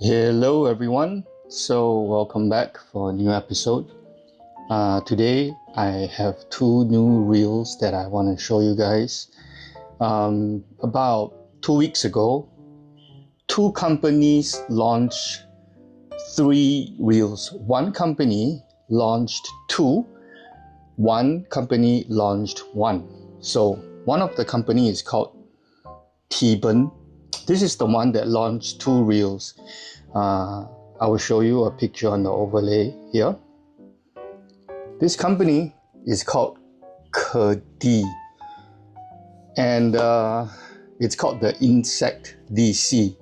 Hello everyone, so welcome back for a new episode. Today I have two new reels that I want to show you guys. About 2 weeks ago, two companies launched three reels. One company launched two, one company launched one. So one of the company is called Theban. This is the one that launched two reels. I will show you a picture on the overlay here. This company is called KD, and it's called the Insect DC.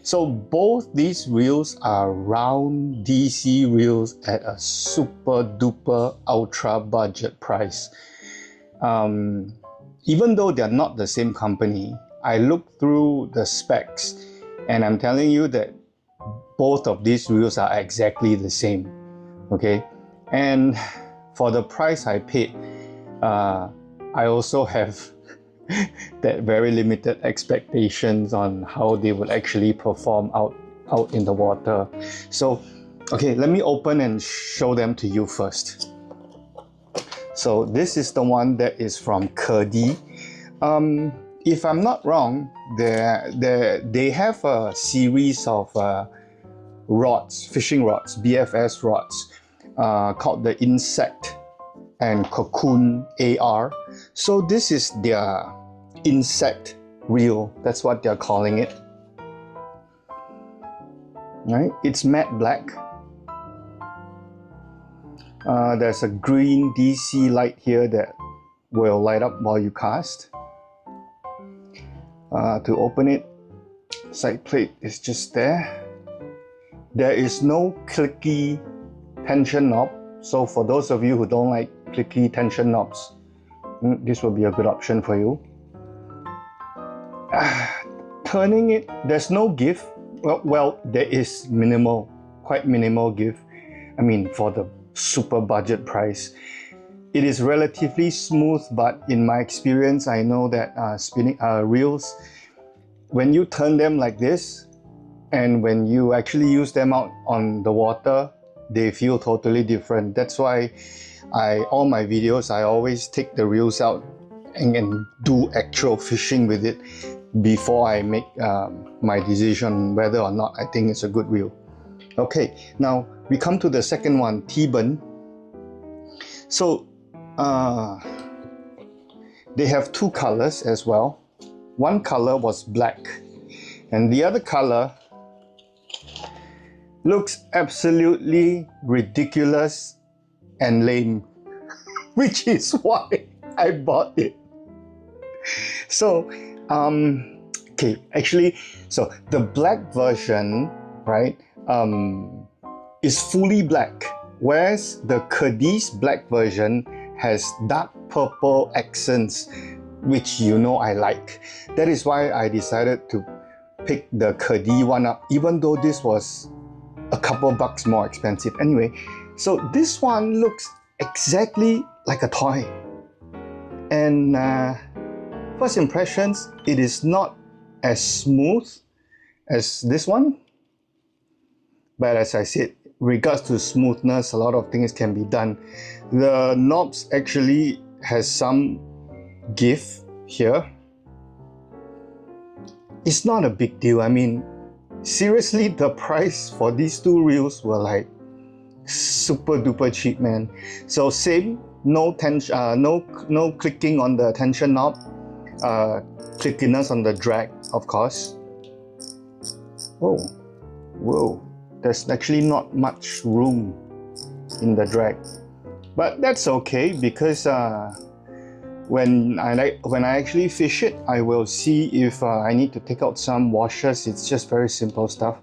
So both these reels are round DC reels at a super duper ultra budget price. Even though they're not the same company, I looked through the specs and I'm telling you that both of these reels are exactly the same, okay? And for the price I paid, I also have that very limited expectations on how they will actually perform out in the water. So, okay, let me open and show them to you first. So this is the one that is from KD. If I'm not wrong, they have a series of rods, fishing rods, BFS rods, called the Insect and Cocoon AR. So this is their Insect reel. That's what they're calling it. Right? It's matte black. There's a green DC light here that will light up while you cast. To open it, side plate is just there. There is no clicky tension knob. So for those of you who don't like clicky tension knobs, this will be a good option for you. Turning it, there's no give. Well, there is quite minimal give. I mean, for the super budget price. It is relatively smooth, but in my experience, I know that spinning reels, when you turn them like this, and when you actually use them out on the water, they feel totally different. That's why all my videos, I always take the reels out and do actual fishing with it before I make my decision whether or not I think it's a good reel. Okay, now we come to the second one, Theban. So they have two colors as well. One color was black, and the other color looks absolutely ridiculous and lame, which is why I bought it. So, okay, actually, so the black version, right, is fully black, whereas the KD's black version has dark purple accents, which you know I like. That is why I decided to pick the KD one up, even though this was a couple bucks more expensive. Anyway, so this one looks exactly like a toy. And first impressions, it is not as smooth as this one. But as I said, regards to smoothness, a lot of things can be done. The knobs actually has some give here. It's not a big deal. I mean, seriously, the price for these two reels were like super duper cheap, man. So same, no tension, no clicking on the tension knob, clickiness on the drag, of course. Whoa. There's actually not much room in the drag, but that's okay because when I actually fish it, I will see if I need to take out some washers. It's just very simple stuff.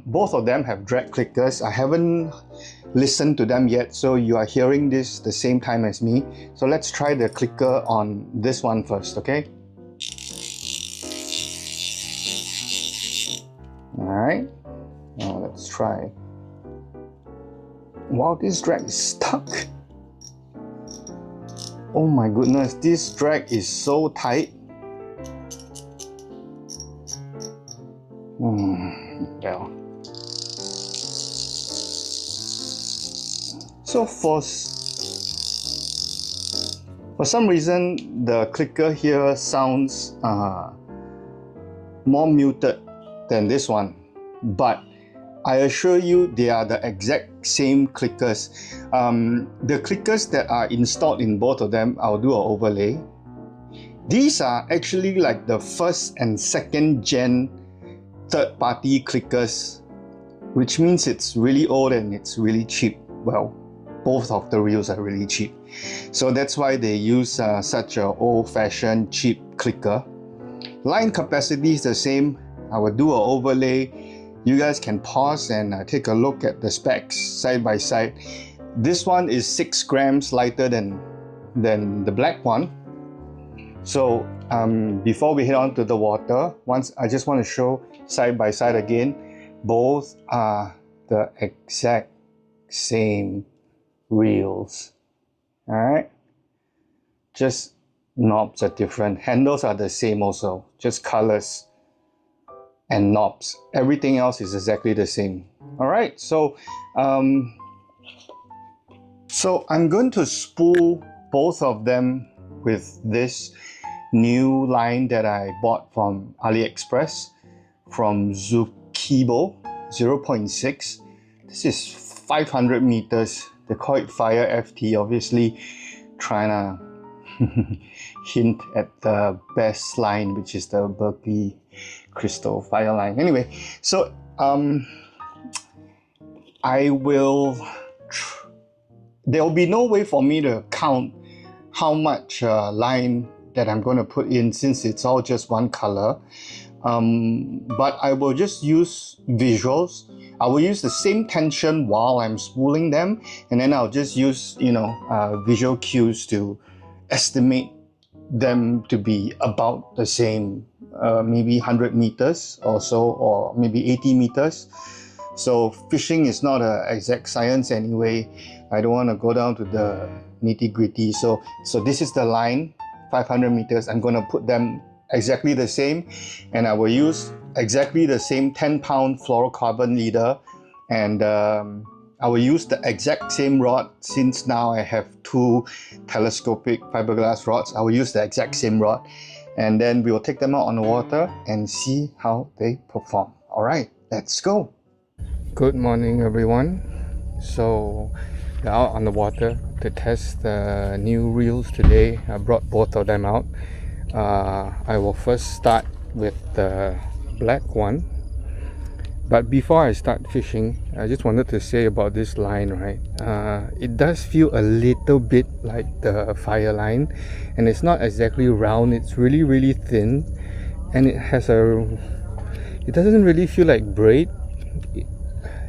Both of them have drag clickers. I haven't listened to them yet, so you are hearing this the same time as me. So let's try the clicker on this one first, okay? Alright. Now let's try. Wow, this drag is stuck. Oh my goodness, this drag is so tight. Well, So for some reason, the clicker here sounds more muted than this one, but I assure you they are the exact same clickers. The clickers that are installed in both of them, I'll do an overlay. These are actually like the first and second gen third-party clickers, which means it's really old and it's really cheap. Well, both of the reels are really cheap. So that's why they use such an old-fashioned cheap clicker. Line capacity is the same. I will do an overlay. You guys can pause and take a look at the specs side by side. This one is 6 grams lighter than the black one. So before we head on to the water, I just want to show side by side again. Both are the exact same reels. Alright, just knobs are different. Handles are the same also, just colors and knobs. Everything else is exactly the same. Alright, so I'm going to spool both of them with this new line that I bought from AliExpress from Zukibo 0.6. This is 500 meters. They call it Fire FT, obviously trying to hint at the best line, which is the Berkeley Crystal Fire line. Anyway, so there'll be no way for me to count how much line that I'm going to put in, since it's all just one color. But I will just use visuals. I will use the same tension while I'm spooling them, and then I'll just use, visual cues to estimate them to be about the same, maybe 100 meters or so, or maybe 80 meters. So fishing is not an exact science anyway. I don't want to go down to the nitty-gritty. So this is the line, 500 meters. I'm going to put them exactly the same, and I will use exactly the same 10-pound fluorocarbon leader, and I will use the exact same rod. Since now I have 2 telescopic fiberglass rods, I will use the exact same rod, and then we will take them out on the water and see how they perform. Alright, let's go. Good morning everyone. So we're out on the water to test the new reels today. I brought both of them out. I will first start with the black one, but before I start fishing, I just wanted to say about this line, right? It does feel a little bit like the Fire line, and it's not exactly round. It's really thin, and it doesn't really feel like braid.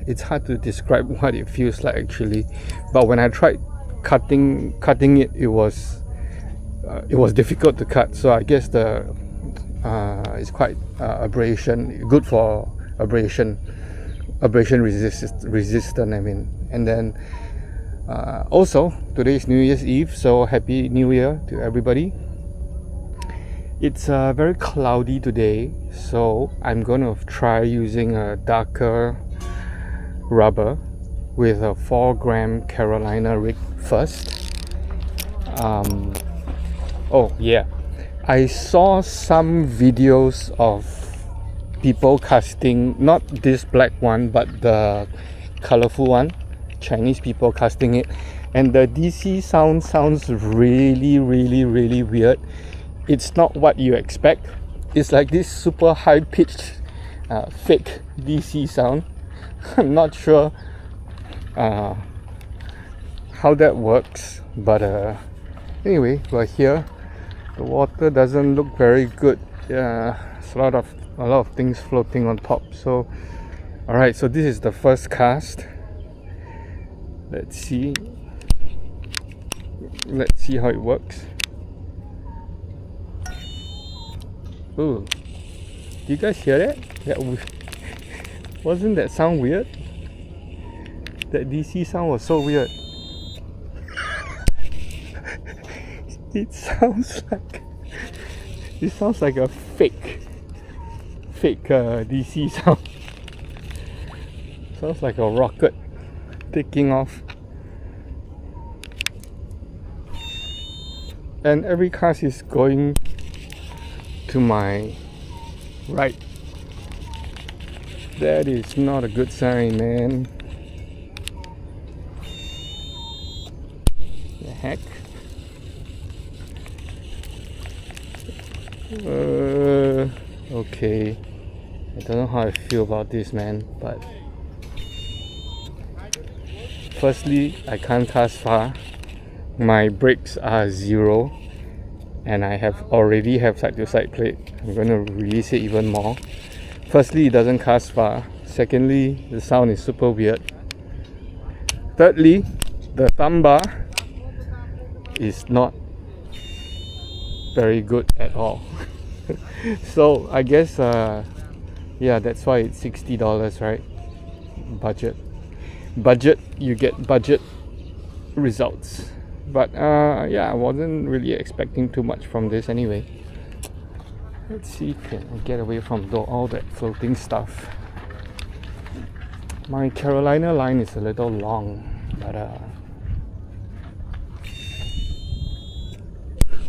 It's hard to describe what it feels like actually, but when I tried cutting it, it was difficult to cut. So I guess it's quite abrasion, good for abrasion resistant, I mean. And then also today is New Year's Eve, so happy New Year to everybody. It's very cloudy today, so I'm gonna try using a darker rubber with a 4-gram Carolina rig first. Oh yeah, I saw some videos of people casting, not this black one but the colourful one, Chinese people casting it, and the DC sound sounds really weird. It's not what you expect. It's like this super high pitched fake DC sound. I'm not sure how that works, but anyway, we're here. The water doesn't look very good. It's a lot of things floating on top. So alright, so this is the first cast. Let's see how it works. Oh, do you guys hear that? Wasn't that sound weird? That DC sound was so weird. It sounds like a fake DC sound. Sounds like a rocket taking off. and every cast is going to my right. That is not a good sign, man. The heck? Okay. I don't know how I feel about this, man, but firstly, I can't cast far. My brakes are 0 and I already have side-to-side plate. I'm going to release it even more. Firstly, it doesn't cast far. Secondly, the sound is super weird. Thirdly, the thumb bar is not very good at all. So I guess yeah, that's why it's $60, right? Budget, you get budget results. But yeah, I wasn't really expecting too much from this anyway. Let's see if I can get away from all that floating stuff. My Carolina line is a little long, but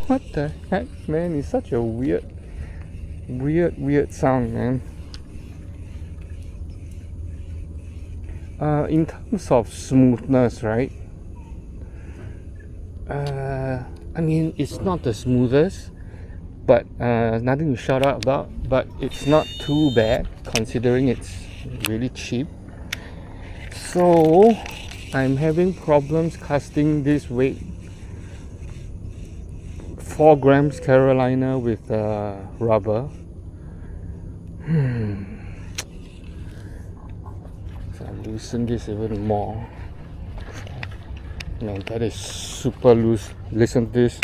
what the heck, man? It's such a weird sound, man. In terms of smoothness, right? I mean, it's not the smoothest, but nothing to shout out about. But it's not too bad considering it's really cheap. So I'm having problems casting this weight 4 grams Carolina with rubber. So I loosen this even more. Man, that is super loose. Listen to this.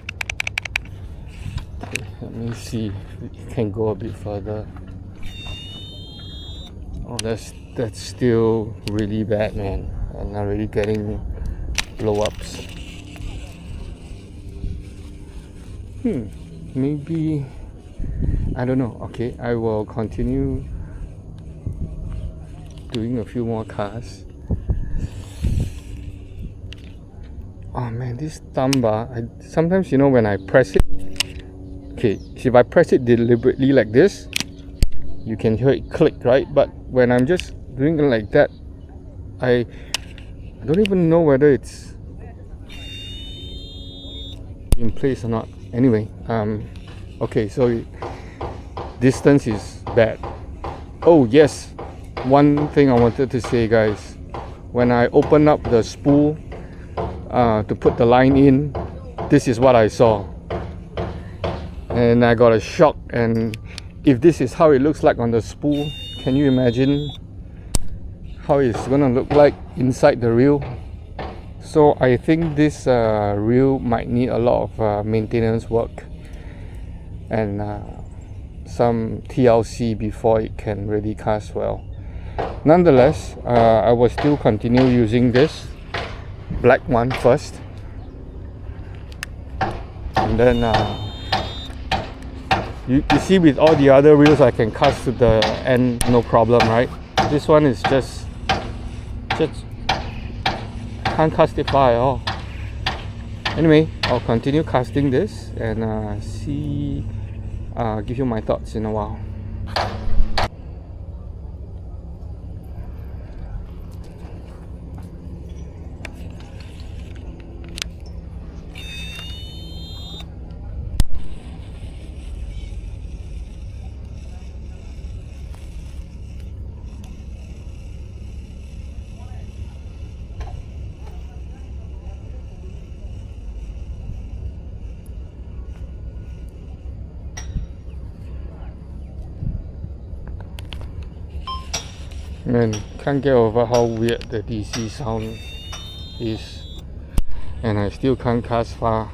Okay, let me see if it can go a bit further. Oh, that's still really bad, man. I'm already getting blow-ups. Maybe, I don't know. Okay, I will continue doing a few more casts. Oh man, this thumb bar, sometimes, you know, when I press it, okay, if I press it deliberately like this, you can hear it click, right? But when I'm just doing it like that, I don't even know whether it's in place or not. Anyway, okay, so distance is bad. Oh yes, one thing I wanted to say, guys, when I open up the spool to put the line in, this is what I saw, and I got a shock. And if this is how it looks like on the spool, can you imagine how it's gonna look like inside the reel? So I think this reel might need a lot of maintenance work and some TLC before it can really cast well. Nonetheless, I will still continue using this black one first, and then you see, with all the other reels I can cast to the end no problem, right? This one is just can't cast it far at all. Anyway, I'll continue casting this and give you my thoughts in a while. Man, can't get over how weird the DC sound is, and I still can't cast far.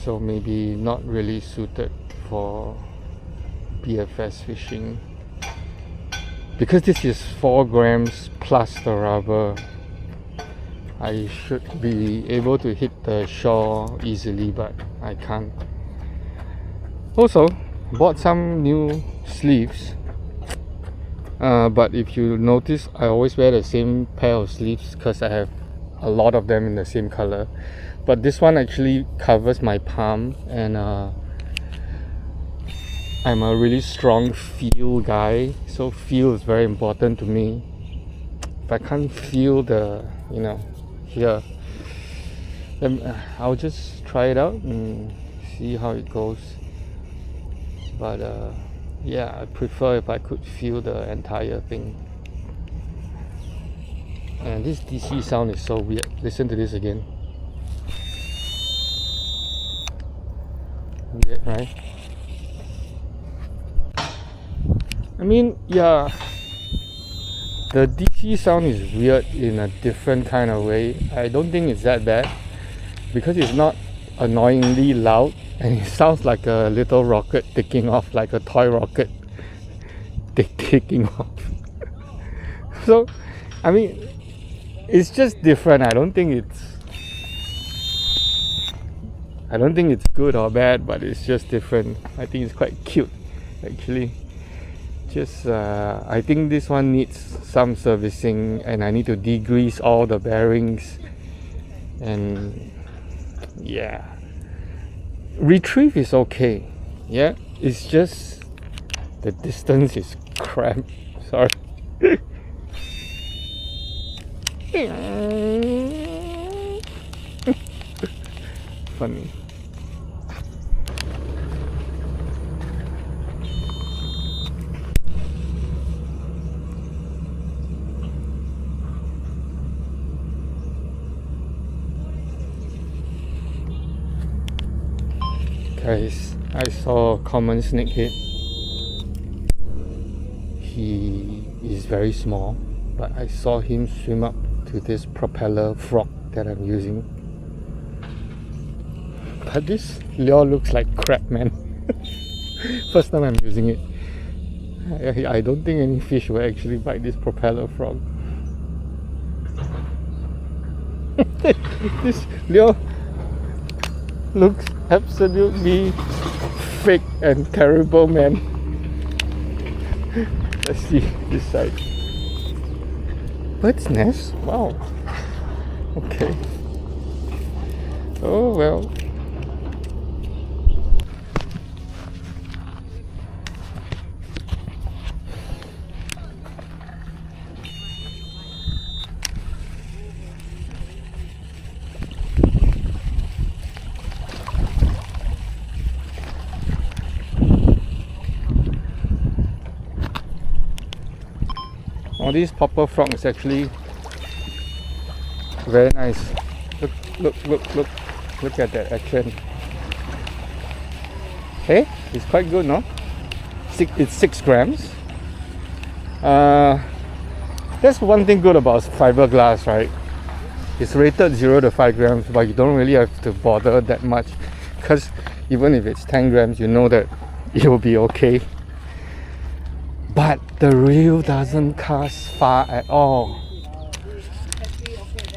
So maybe not really suited for BFS fishing, because this is 4 grams plus the rubber. I should be able to hit the shore easily, but I can't. Also, bought some new sleeves. But if you notice, I always wear the same pair of sleeves because I have a lot of them in the same color, but this one actually covers my palm, and I'm a really strong feel guy, so feel is very important to me. If I can't feel the, you know, here, then I'll just try it out and see how it goes. But yeah, I prefer if I could feel the entire thing. And this DC sound is so weird. Listen to this again. Weird, right? I mean, yeah, the DC sound is weird in a different kind of way. I don't think it's that bad because it's not annoyingly loud, and it sounds like a little rocket taking off, like a toy rocket taking off. So, I mean, it's just different. I don't think it's good or bad, but it's just different. I think it's quite cute, actually. Just I think this one needs some servicing, and I need to degrease all the bearings, and yeah, retrieve is okay. Yeah, it's just the distance is crap. Sorry. Funny. Guys, I saw a common snakehead. He is very small, but I saw him swim up to this propeller frog that I'm using. But this lure looks like crap, man. First time I'm using it. I don't think any fish will actually bite this propeller frog. This lure looks absolutely fake and terrible, man. Let's see this side. Bird's nest? Wow. Okay. Oh well. Oh, this popper frog is actually very nice. Look at that action. Hey, it's quite good, no? It's 6 grams. That's one thing good about fiberglass, right? It's rated 0 to 5 grams, but you don't really have to bother that much, because even if it's 10 grams, you know that it will be okay. But the reel doesn't cast far at all.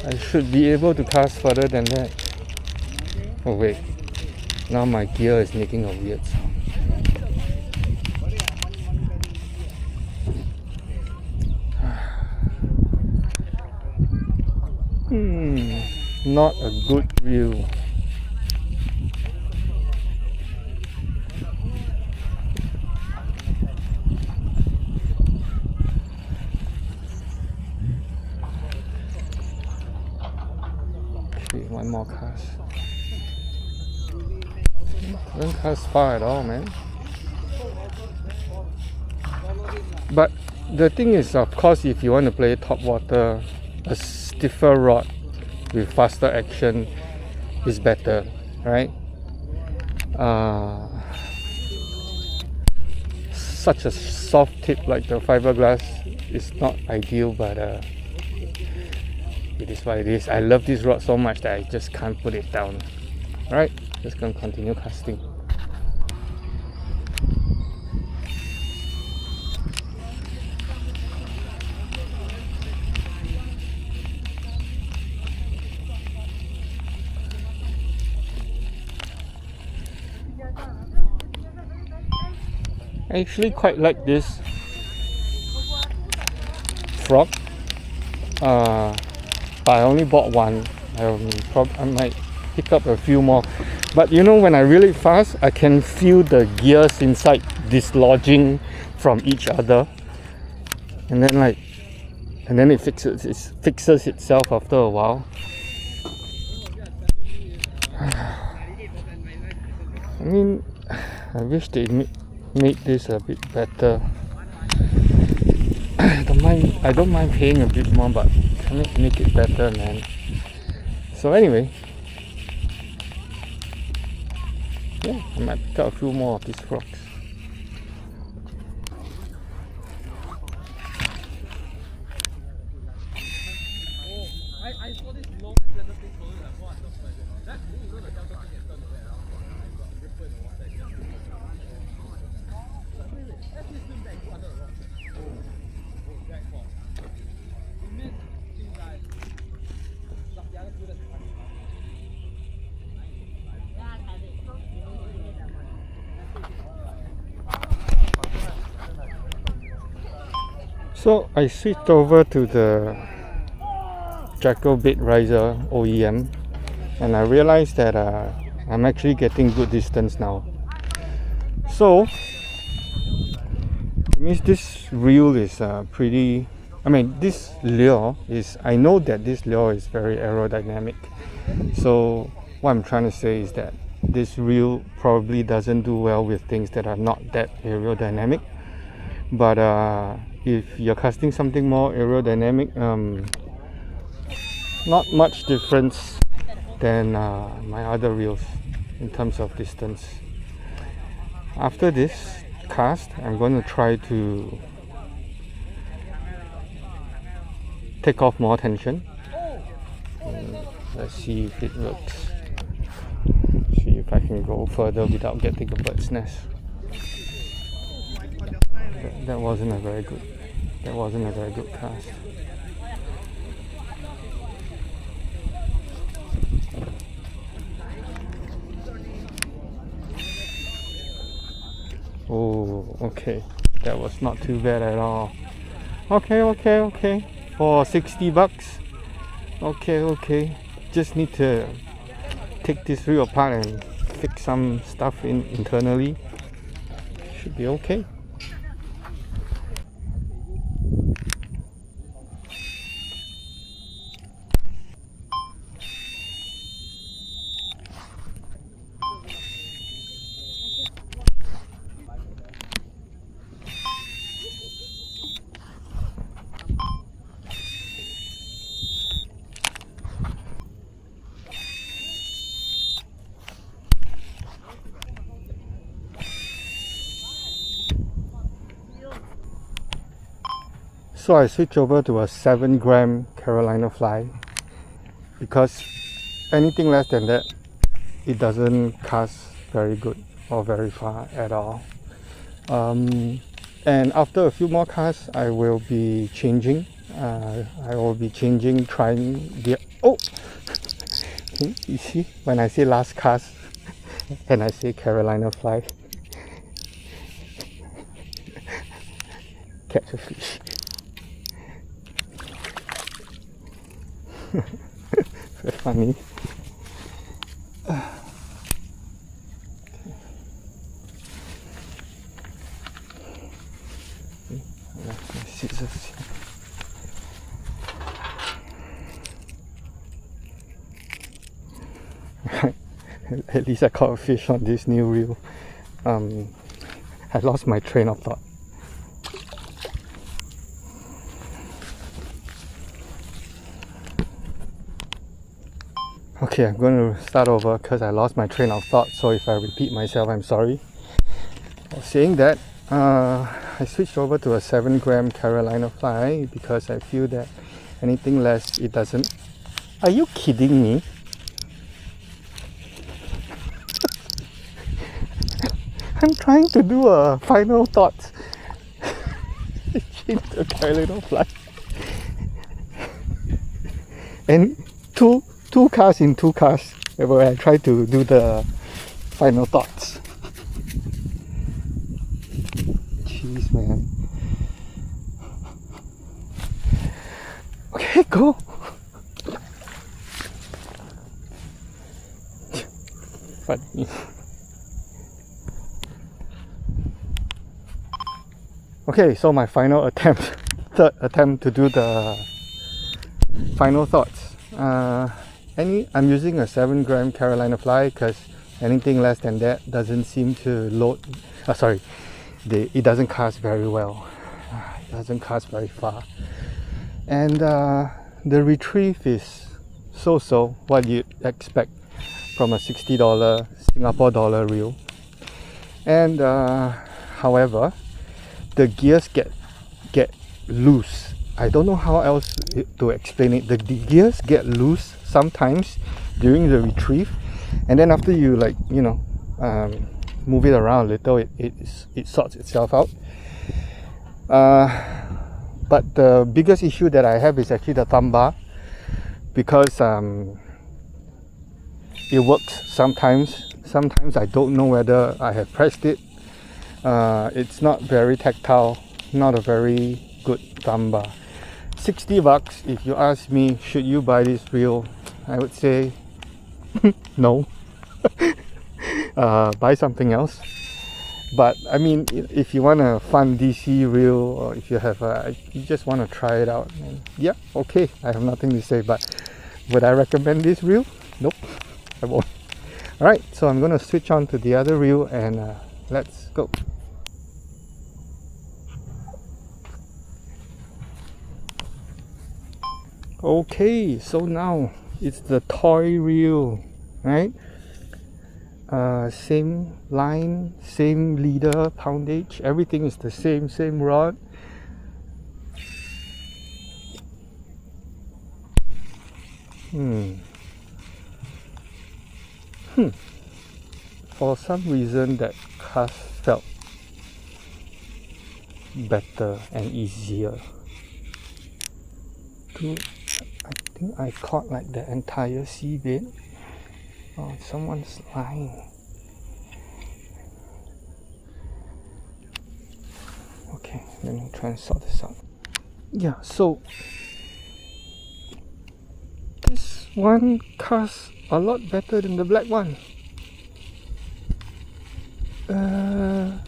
I should be able to cast further than that. Oh wait, now my gear is making a weird sound. Not a good reel. One more cast. Don't cast far at all, man. But the thing is, of course, if you want to play top water, a stiffer rod with faster action is better, right? Such a soft tip like the fiberglass is not ideal, but it is what it is. I love this rod so much that I just can't put it down. Alright, just gonna continue casting. I actually quite like this frog. but I only bought one. I might pick up a few more. But you know, when I reel it fast, I can feel the gears inside dislodging from each other, and then it fixes itself after a while. I mean, I wish they made this a bit better. I don't mind paying a bit more, but can it make it better, man? So anyway, yeah, I might pick up a few more of these rocks. So I switched over to the Jackal Bait Riser OEM, and I realized that I'm actually getting good distance now. So it means this reel is this lure is, I know that this lure is very aerodynamic. So what I'm trying to say is that this reel probably doesn't do well with things that are not that aerodynamic. But if you're casting something more aerodynamic, not much difference than my other reels in terms of distance. After this cast, I'm going to try to take off more tension. Let's see if it works. See if I can go further without getting a bird's nest. That wasn't a very good cast. Oh, okay, that was not too bad at all. Okay, for 60 bucks. Okay, just need to take this reel apart and fix some stuff internally. Should be okay. So I switched over to a 7-gram Carolina fly because anything less than that, it doesn't cast very good or very far at all. And after a few more casts, I will be changing. Trying the... Oh! You see, when I say last cast and I say Carolina fly, catch a fish. Very funny. Scissors. At least I caught a fish on this new reel. I lost my train of thought. Okay, I'm going to start over because I lost my train of thought, so if I repeat myself, I'm sorry. Saying that, I switched over to a 7-gram Carolina fly because I feel that anything less, it doesn't... Are you kidding me? I'm trying to do a final thought. Change the Carolina fly. And two casts in 2 casts where I try to do the final thoughts. Jeez, man. Okay, go. funny. Okay, so my final attempt, third attempt to do the final thoughts. I'm using a 7-gram Carolina fly because anything less than that doesn't seem to load. It doesn't cast very well. It doesn't cast very far, and the retrieve is so what you'd expect from a $60 Singapore dollar reel. And however, the gears get loose. I don't know how else to explain it. The gears get loose sometimes during the retrieve, and then after you move it around a little, it sorts itself out. But the biggest issue that I have is actually the thumb bar, because it works sometimes. Sometimes I don't know whether I have pressed it. It's not very tactile, not a very good thumb bar. $60, if you ask me, should you buy this reel? I would say no. Buy something else. But I mean, if you want a fun DC reel, or if you have you just want to try it out, yeah, okay, I have nothing to say. But would I recommend this reel? Nope, I won't. Alright, so I'm going to switch on to the other reel and let's go. Okay, so now it's the toy reel, right? Same line, same leader, poundage, everything is the same rod. For some reason that cast felt better and easier. I think I caught like the entire sea bait. Oh, someone's lying. Okay, let me try and sort this out. Yeah, so this one casts a lot better than the black one.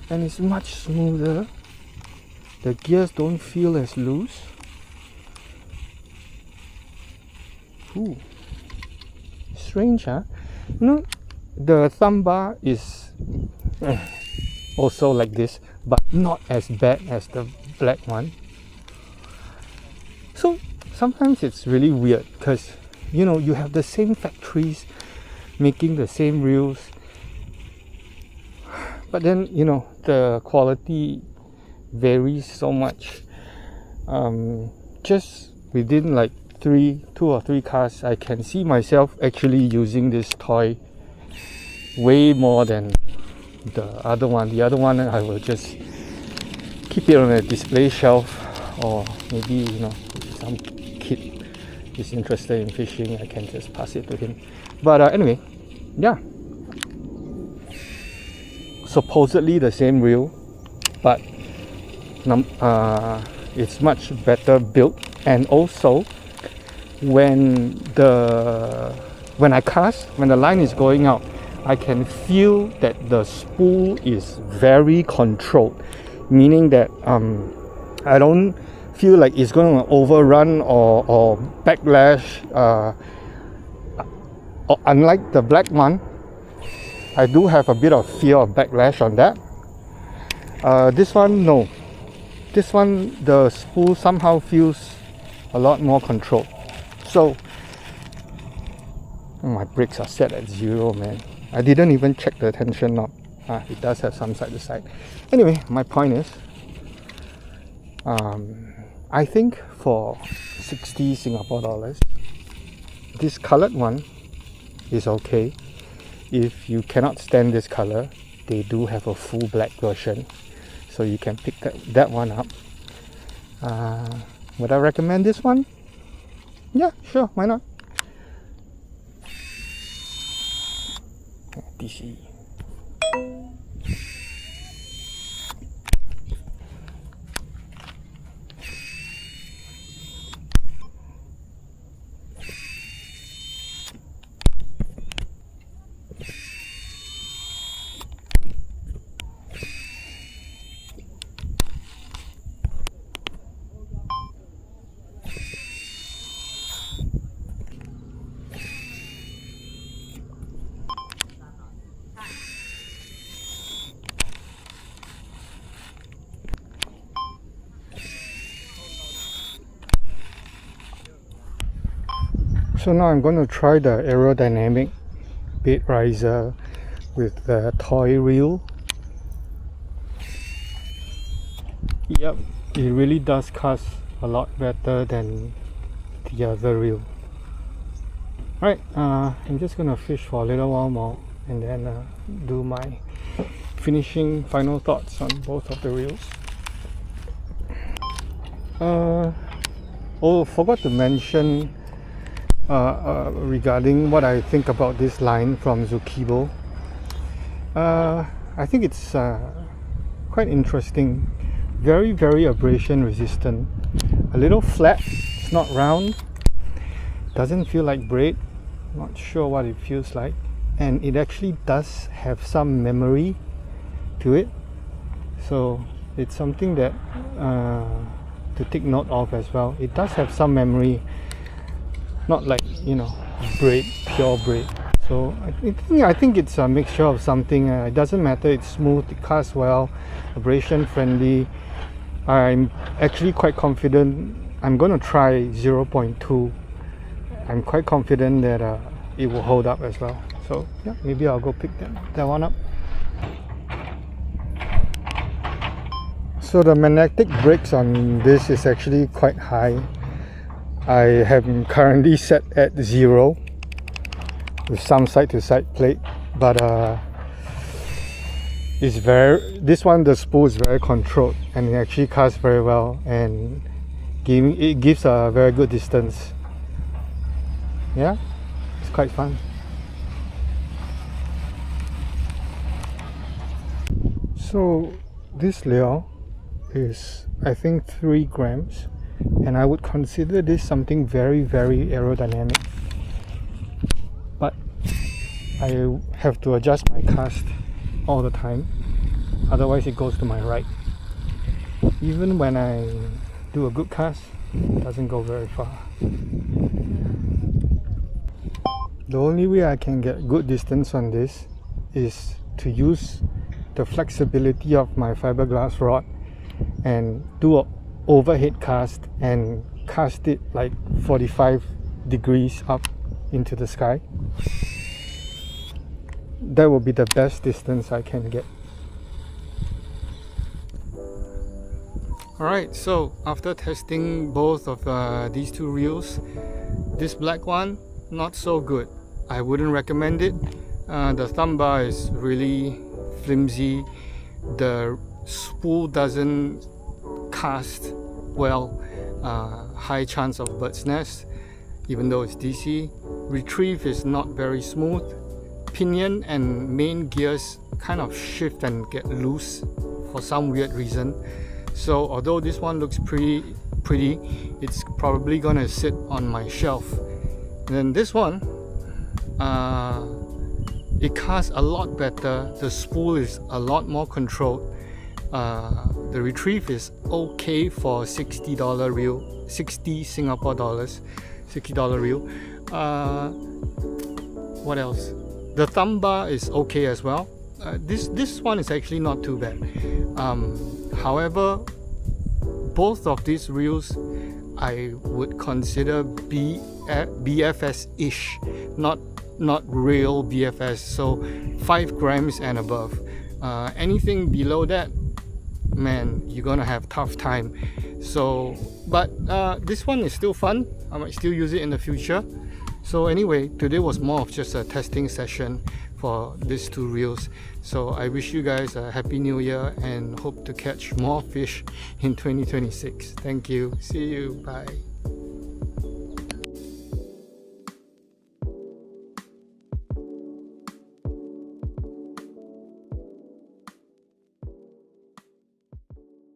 And it's much smoother. The gears don't feel as loose. Ooh, strange, huh? You know, the thumb bar is also like this, but not as bad as the black one. So sometimes it's really weird because, you know, you have the same factories making the same reels, but then, you know, the quality varies so much. Just within like 2 or 3 casts, I can see myself actually using this toy way more than the other one. The other one I will just keep it on a display shelf, or maybe, you know, if some kid is interested in fishing, I can just pass it to him. But anyway, yeah, supposedly the same reel, but it's much better built. And also when I cast, when the line is going out, I can feel that the spool is very controlled, meaning that I don't feel like it's going to overrun or backlash. Unlike the black one, I do have a bit of fear of backlash on that. This one, no. This one, the spool somehow feels a lot more controlled. So my brakes are set at 0, man. I didn't even check the tension knob. It does have some side to side. Anyway, my point is, I think for 60 Singapore dollars, this colored one is okay. If you cannot stand this color, they do have a full black version, so you can pick that one up. Would I recommend this one? Yeah, sure, why not? DC. So now I'm going to try the aerodynamic bait riser with the toy reel. Yep, it really does cast a lot better than the other reel. Alright, I'm just gonna fish for a little while more and then do my finishing final thoughts on both of the reels. Oh, forgot to mention regarding what I think about this line from Zukibo. I think it's quite interesting. Very, very abrasion resistant. A little flat, it's not round. Doesn't feel like braid. Not sure what it feels like. And it actually does have some memory to it. So it's something that to take note of as well. It does have some memory. Not like, you know, braid, pure braid. So I think it's a mixture of something. It doesn't matter, it's smooth, it casts well, abrasion friendly. I'm actually quite confident. I'm going to try 0.2. I'm quite confident that it will hold up as well. So yeah, maybe I'll go pick that one up. So the magnetic brakes on this is actually quite high. I have currently set at 0 with some side-to-side plate, but it's this one, the spool is very controlled and it actually casts very well, and it gives a very good distance. Yeah, it's quite fun. So this lure is, I think, 3 grams, and I would consider this something very, very aerodynamic, but I have to adjust my cast all the time, otherwise it goes to my right. Even when I do a good cast, it doesn't go very far. The only way I can get good distance on this is to use the flexibility of my fiberglass rod and do an overhead cast and cast it like 45 degrees up into the sky. That will be the best distance I can get. Alright, so after testing both of these 2 reels, this black one, not so good. I wouldn't recommend it. The thumb bar is really flimsy. The spool doesn't cast well. High chance of bird's nest, even though it's DC. Retrieve is not very smooth. Pinion and main gears kind of shift and get loose for some weird reason. So although this one looks pretty, it's probably gonna sit on my shelf. And then this one, it casts a lot better. The spool is a lot more controlled. The retrieve is okay for $60 reel, 60 Singapore dollars, $60 reel. What else? The thumb bar is okay as well. This one is actually not too bad. However, both of these reels I would consider BFS-ish, not real BFS. So 5 grams and above. Anything below that, man, you're gonna have tough time. So, but this one is still fun. I might still use it in the future. So anyway, today was more of just a testing session for these 2 reels. So I wish you guys a happy new year and hope to catch more fish in 2026. Thank you. See you. Bye.